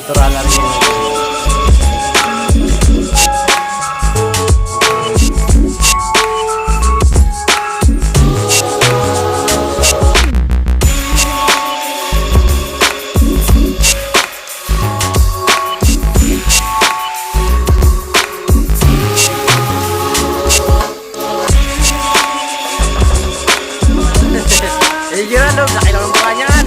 natural na rin yun. Yun, laki lang ang mukha niyan.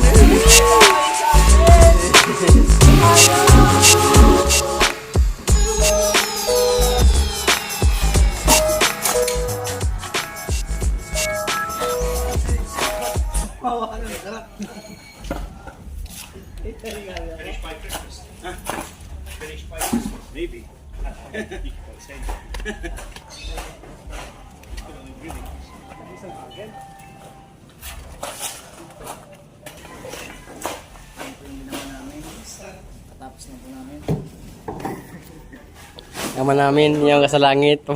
Finish by Christmas. Huh? Finish by Christmas, maybe. You can extend it. Tapos na po namin. Yaman namin yung kasalangit.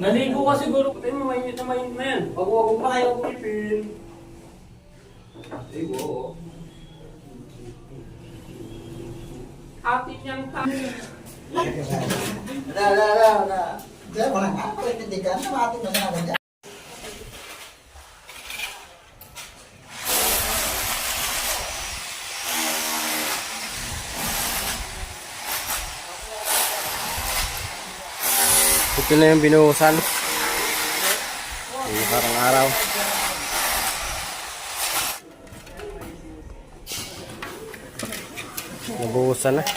Naligo ka siguro. Putin mo, mainit na yan. Wag pa kayo pipil. Ligo. Atin niyang tayo. Wala. Diyan, wala nga. Pakitindigan. Namatin mo na agad dyan. Ito na yung binuhusan. Yung parang araw. Nabuhusan na.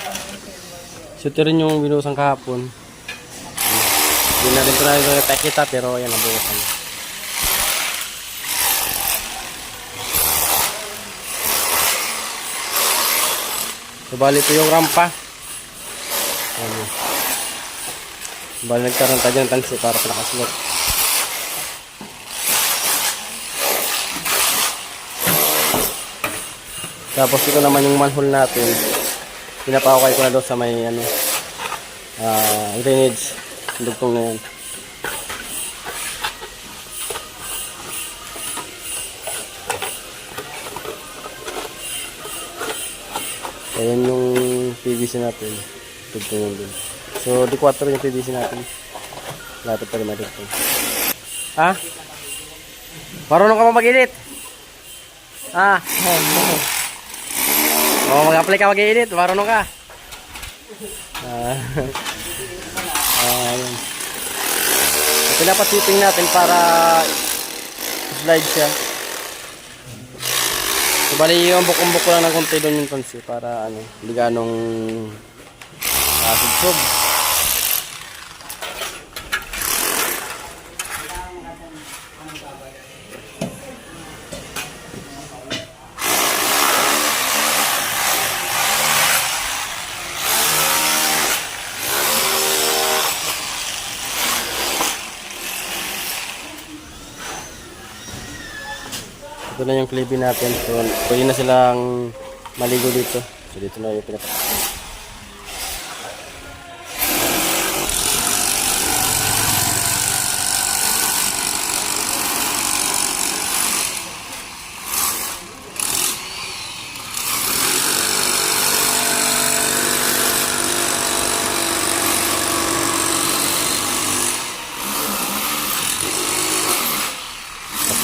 So ito rin yung binuhusan kahapon. Hindi na rin tayo nakita pero yan nabuhusan. So bali ito yung rampa. Ayan. Bali nagkaroon tayo ng tansi para nakaslot. Tapos ito naman yung manhole natin. Pinapakaway ko na doon sa may drainage. Dugtong na yan. Ayan yung PVC natin. Dugtong yan din. So, D4 yung PVC natin. Lapit pa rin madugtong. Ha? Marunong ka mag-edit? Ah. Mag-apply ka mag-edit. Marunong ka? Ayan. Pinapasiping natin para slide siya. So, bali yung umbok-umbok ko lang ng konti doon yung tonsi para ano, hindi ganong sub-sub. Ito na yung clipping natin. So, pwede na silang maligo dito. So, dito na yung pinapakita.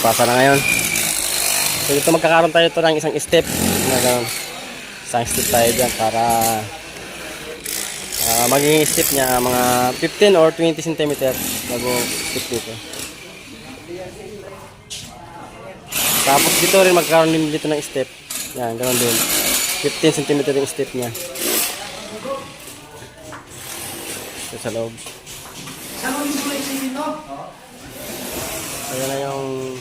Pasa na ngayon. So dito magkakaroon tayo ito ng isang step. Isang step tayo dyan para magiging step niya mga 15 or 20 cm bago step dito. Tapos dito rin magkakaroon din dito ng step. Yan, ganoon din. 15 cm yung step niya. Ito sa loob. Ayan na yung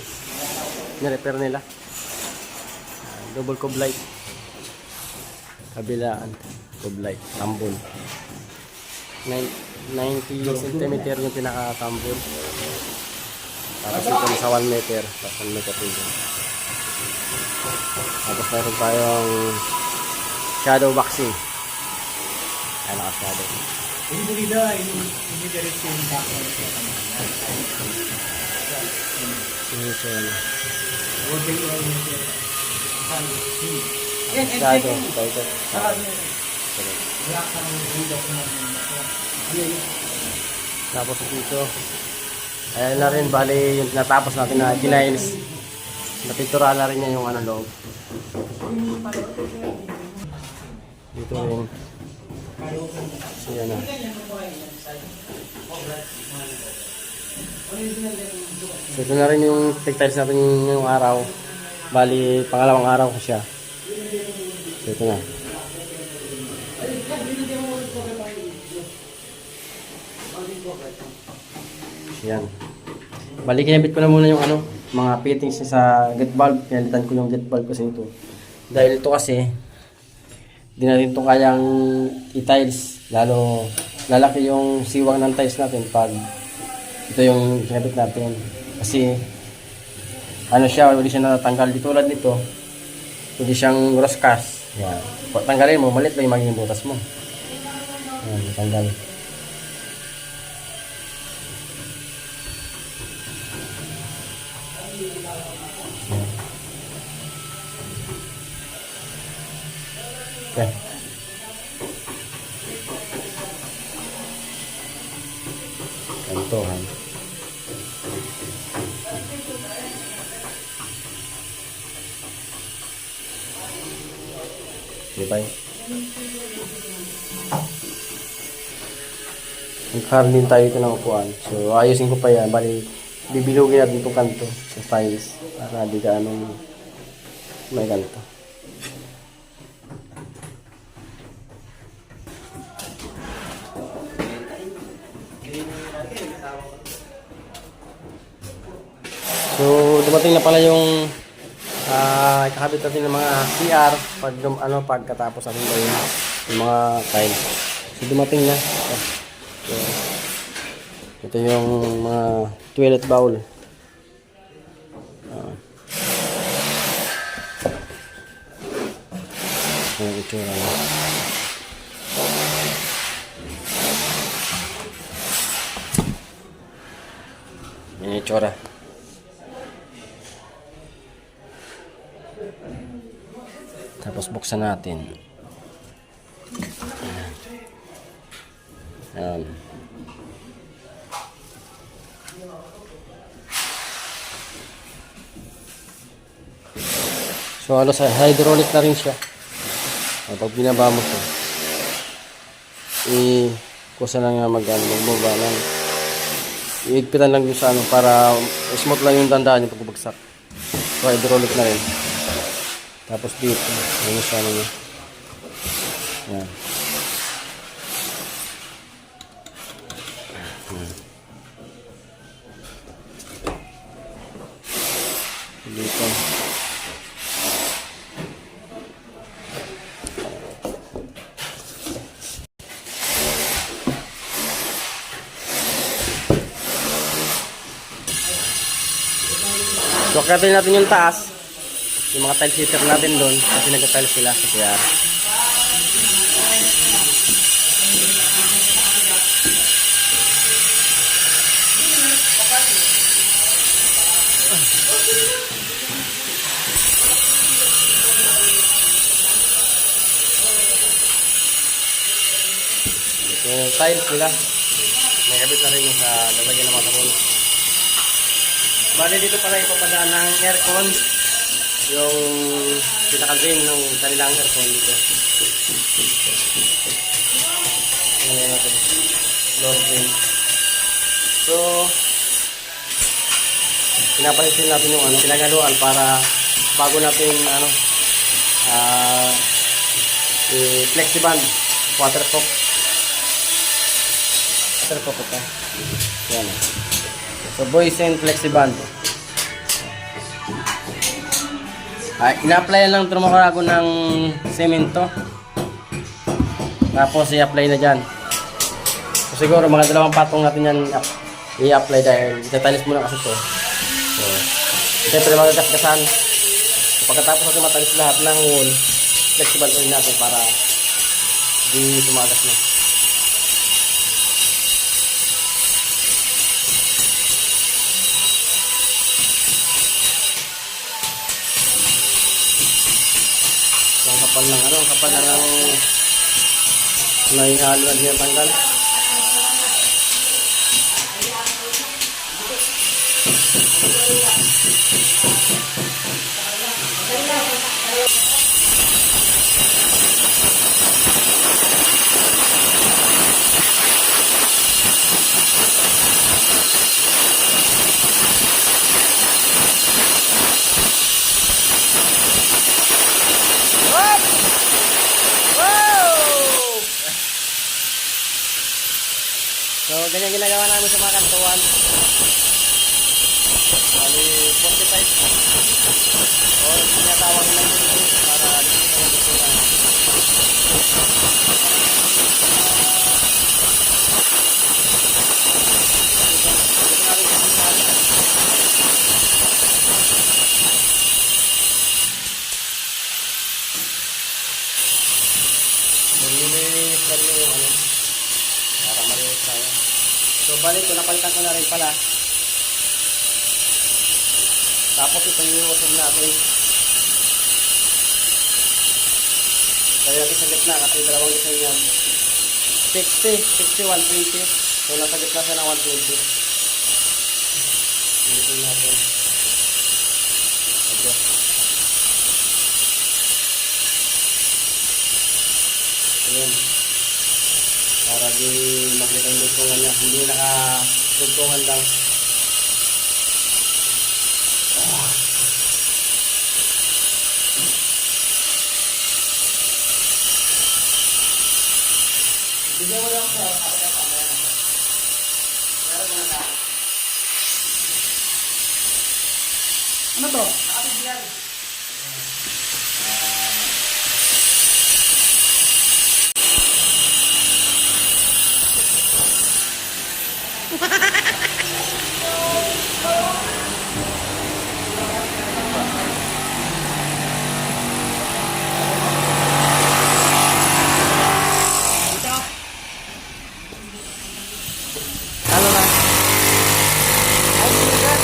nirepair nila. Double cove light. Kabilaan. Cove light. Tambol. 90 cm yung pinaka-tambol. Tapos ito sa 1 meter. Tapos 1 meter din. Tapos meron tayong shadow boxing. Ayan, naka-shadow. Hindi diretso yung background. Tapos dito ayan na rin, bali yung natapos natin na denials, napintura na rin niya yung ano loob dito rin. So yan na. So ito na rin yung tiles natin ngayong araw. Bali, pangalawang araw ko siya. So ito na. Yan. Bali, kinabit ko na muna yung ano, mga fittings sa jet valve. Pinalitan ko yung jet valve kasi ito. Dahil ito kasi, di natin ito kayang i-tiles. Lalo, lalaki yung siwang ng tiles natin pag ito yung kinabit natin. Kasi, ano siya, hindi siya natatanggal. Di tulad nito, hindi siyang roscast. Yan. Tanggalin mo, malit lang yung magiging butas mo. Yan, tanggal. Okay. Kantohan. Okay. Nagkaroon din tayo ito ng upuan. So, ayusin ko pa yan. Bali, bibilugin natin itong kanto sa tiles para di ka anong may kanto. So, dumating na pala yung ikakabit natin ng mga CR pagkatapos natin gawin yung mga tiles. So, dumating na. So, ito yung mga toilet bowl. Yung itsura niya. Yan yung itsura. Tapos buksan natin. Ayan. So halos hydraulic na rin siya. Pag binaba mo siya, kusa lang nga magbaba lang. Iigpitan lang yung sa ano para smooth lang yung dandaan yung pagbagsak. So hydraulic na rin. Tapos dito, yung isa niya. Yan. Dito. So, kaya natin yung taas. Yung mga tile sitter natin doon. Kasi nag-tile sila sa kaya. Yung tiles nila. May kabit na rin yung sa lalagyan ng mga kapon. Bali dito pala ipapadaan ng aircon. Yung pinaka-drain ng kanilang aircon dito. Ayan natin. Floor drain. So, pinapalisin natin yung pinagaluan para bago natin i-flexiband waterproof. Waterproof ito. Yan. So, boys and flexiband. Ina-apply lang trumaharago ng semento. Tapos i-apply na dyan. So, siguro mga 2 patong natin yan i-apply dahil itatalis muna kasi ito. So, siyempre magkakaskasan. So, pagkatapos natin matalis lahat ng wall, flexible ulit natin para di sumagas na. So, ang kapal ng ang kapal na ng naihalo na niya tanggal. So, ganyan ginagawa namin sa mga kantuan. Bali, 45. O, tinatawag na yung para dito sa kantuan. Nilinis na rin yung para malinis tayo. So, balik ko, napalitan ko na rin pala. Tapos ito yung usog natin. Kaya natin sa gitna kasi dalawang design yan. 60, 120. So, nasa gitna siya ng 120. Ito natin. Ito. Ayan. Para di makita yung dugtungan niya. Hindi naka-dugtungan lang. Bigyan mo lang sa kapit ang pamaya. Meron mo na. Ano to? Nakapit yan. Ano na? Ay, sinigat.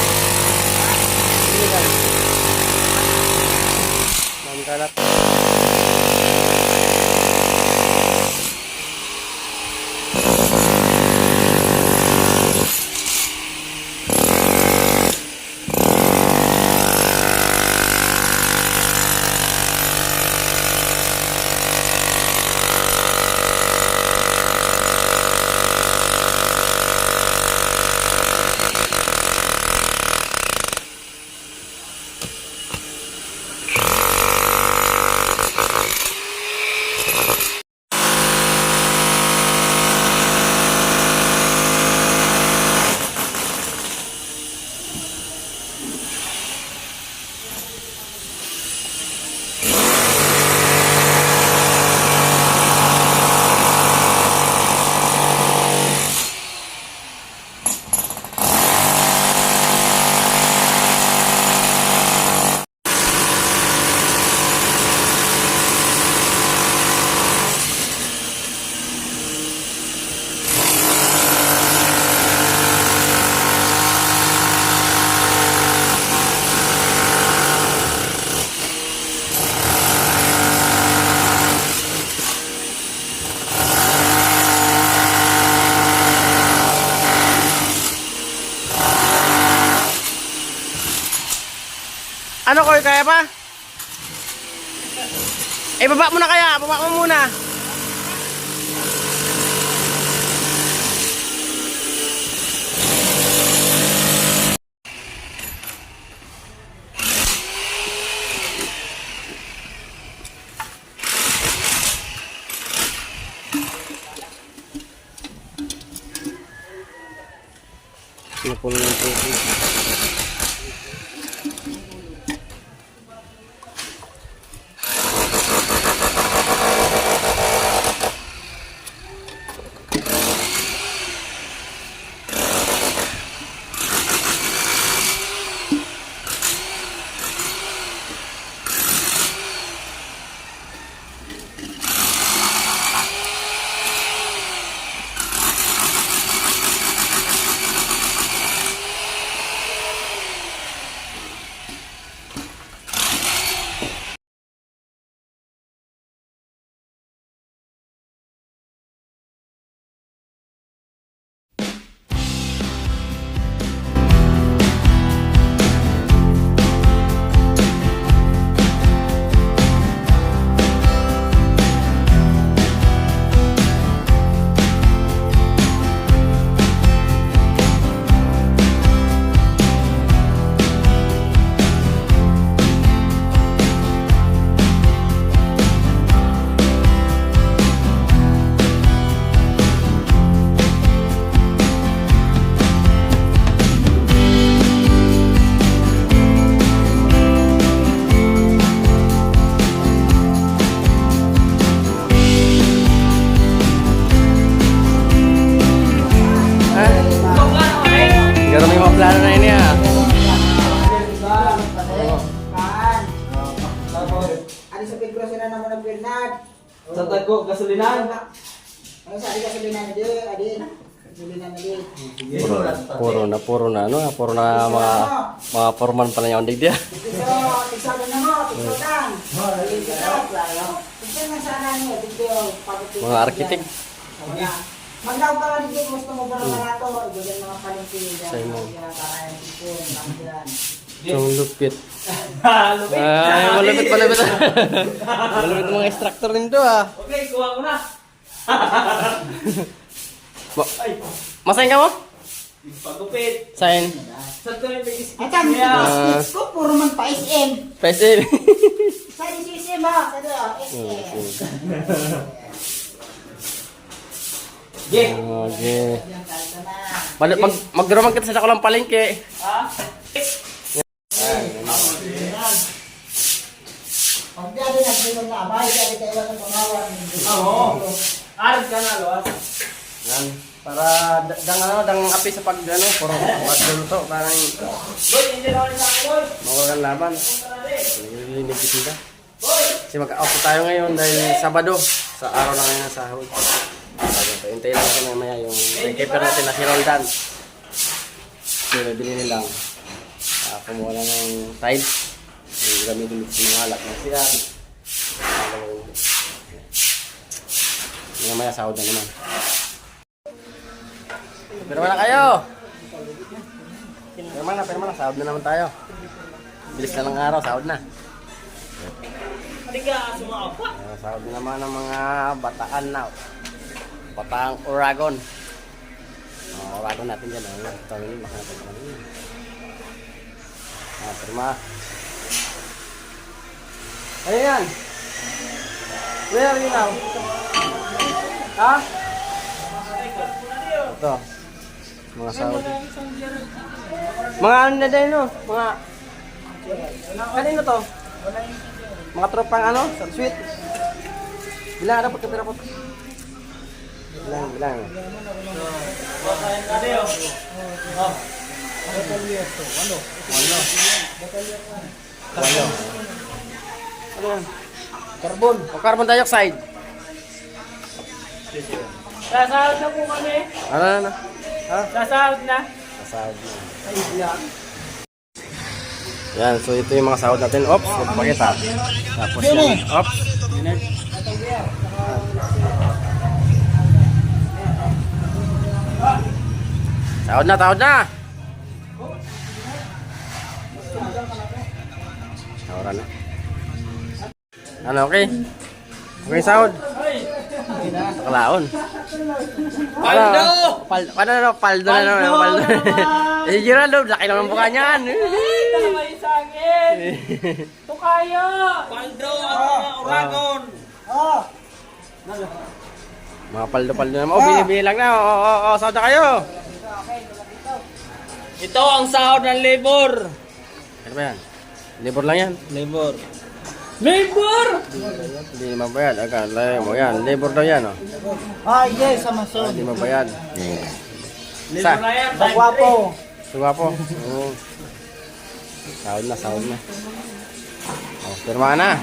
Sinigat. Mamkalat. Ano ko, kaya pa? Eh, baba mo na kaya. Baba mo muna. Napuno ng tubig. Pero may mga plano na ini ah. Ada sa pigro sila naman ng Bernard. Sa tago, gasolinan. Ano sa adik sa linan dia, adin. Linan dia. Puro na ano, puro na mga foreman pala yung dig dia. Dito, tigsaban na mo, tigsaban. Tigsaban na sana niyo, dito pagod. Mga arkitek. Maglaw ka lang dito, gusto mo ba ng mga to? Ibigyan mga palengke dyan. Sa'yo mo. Para yung tipon, dyan. Yung lupit. Lupit. Ay, malupit. Malupit mga extractor nito ah. Okay, kuha ko na. Masain ka mo? Pagupit. Sain. Sa ito yung may iskip Ay, tam, niya. skits ko, puro man pa SM. Pwede. Sa SM ha, sa doon, SM. Okay. Okay. Yan, kalto na. Magdurumag kita sa dakulang palengke. Ha? Pag di rin nagbilong na abay, di rin kayo ng pamawan. Oo. Arad ka na, Loas. Yan. Para dang api sa pag ano, puro magluluto parang Boy, hindi na ulit sa akin, boy. mawalan laban. Nililig sila. Kasi mag-out tayo ngayon dahil Sabado sa araw na ngayon ng sahod. Hintayin lang natin mamaya yung keeper natin na si Roldan. So, nabili nilang kumuha lang ng tide. Yung gamitin dito sa mga halak ng siya. Mamaya sahod na naman. Pirma na kayo! Pirma na. Sahod na naman tayo. Bilis na ng araw, sahod na. Halika, sumaw pa. Sahod na naman ng mga bataan na. Batang Oragon. Oragon natin dyan. Ito yun, makanapin naman yun. Pirma. Ano yan? Where are you now? Ha? Ito. Mga sahod. Mga ano na din, no? Mga... Kanino to? Mga tropang ano? Sweet. Bilang, dapat ka pirapot. Bilang. Walo. Ano yan? Carbon. O carbon dioxide. Sasahod na po kami. Ano? Ha? Sasahod na. Sahod na. Yan, so ito yung mga sahod natin. Ops, magpakita. Tapos yan. Ops. Sahod na. Sahuran na. Ano, okay? Okay, sahod? Nakalaon. Paldo! Paldo na naman. Paldo. Eh, Geraldo, laki naman ang mukha niyan. Dalawa yung sa akin! Tukayo! Paldo ang mga uragon! Oh, Mga paldo-paldo naman. Oh, binibilang na. Oh, sahod na kayo. Ito ang sahod ng labor! Ano ba yan? Labor lang yan. Labor! Labor! Hindi mabayad. Akala mo yan. Labor daw yan, oh. ay, yes, sama so. Hindi mabayad. Labor na yan! Bagwapo. Suwapo. Oo. Sahod na. Oh, pirma na.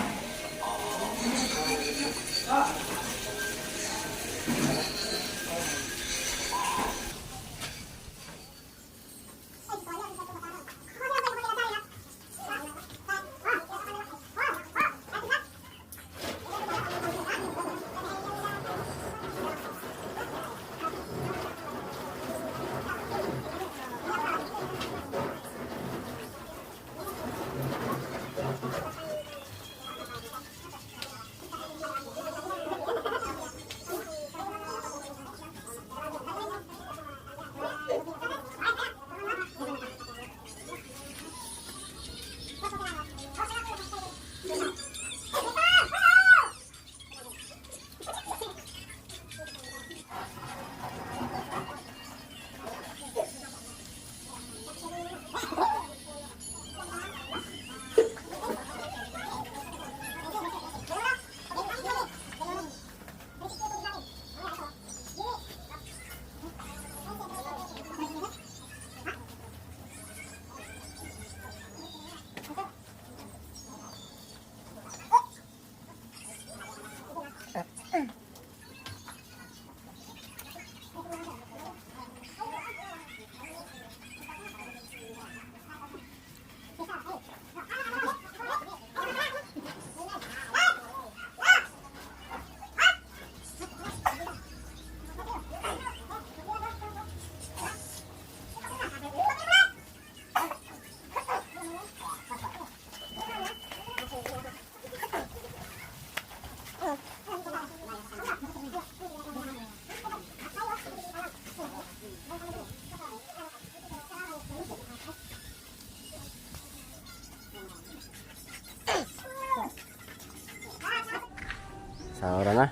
Sahuran na.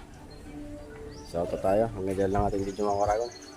So, ito tayo. Hanggang dyan lang ating video mga karagon.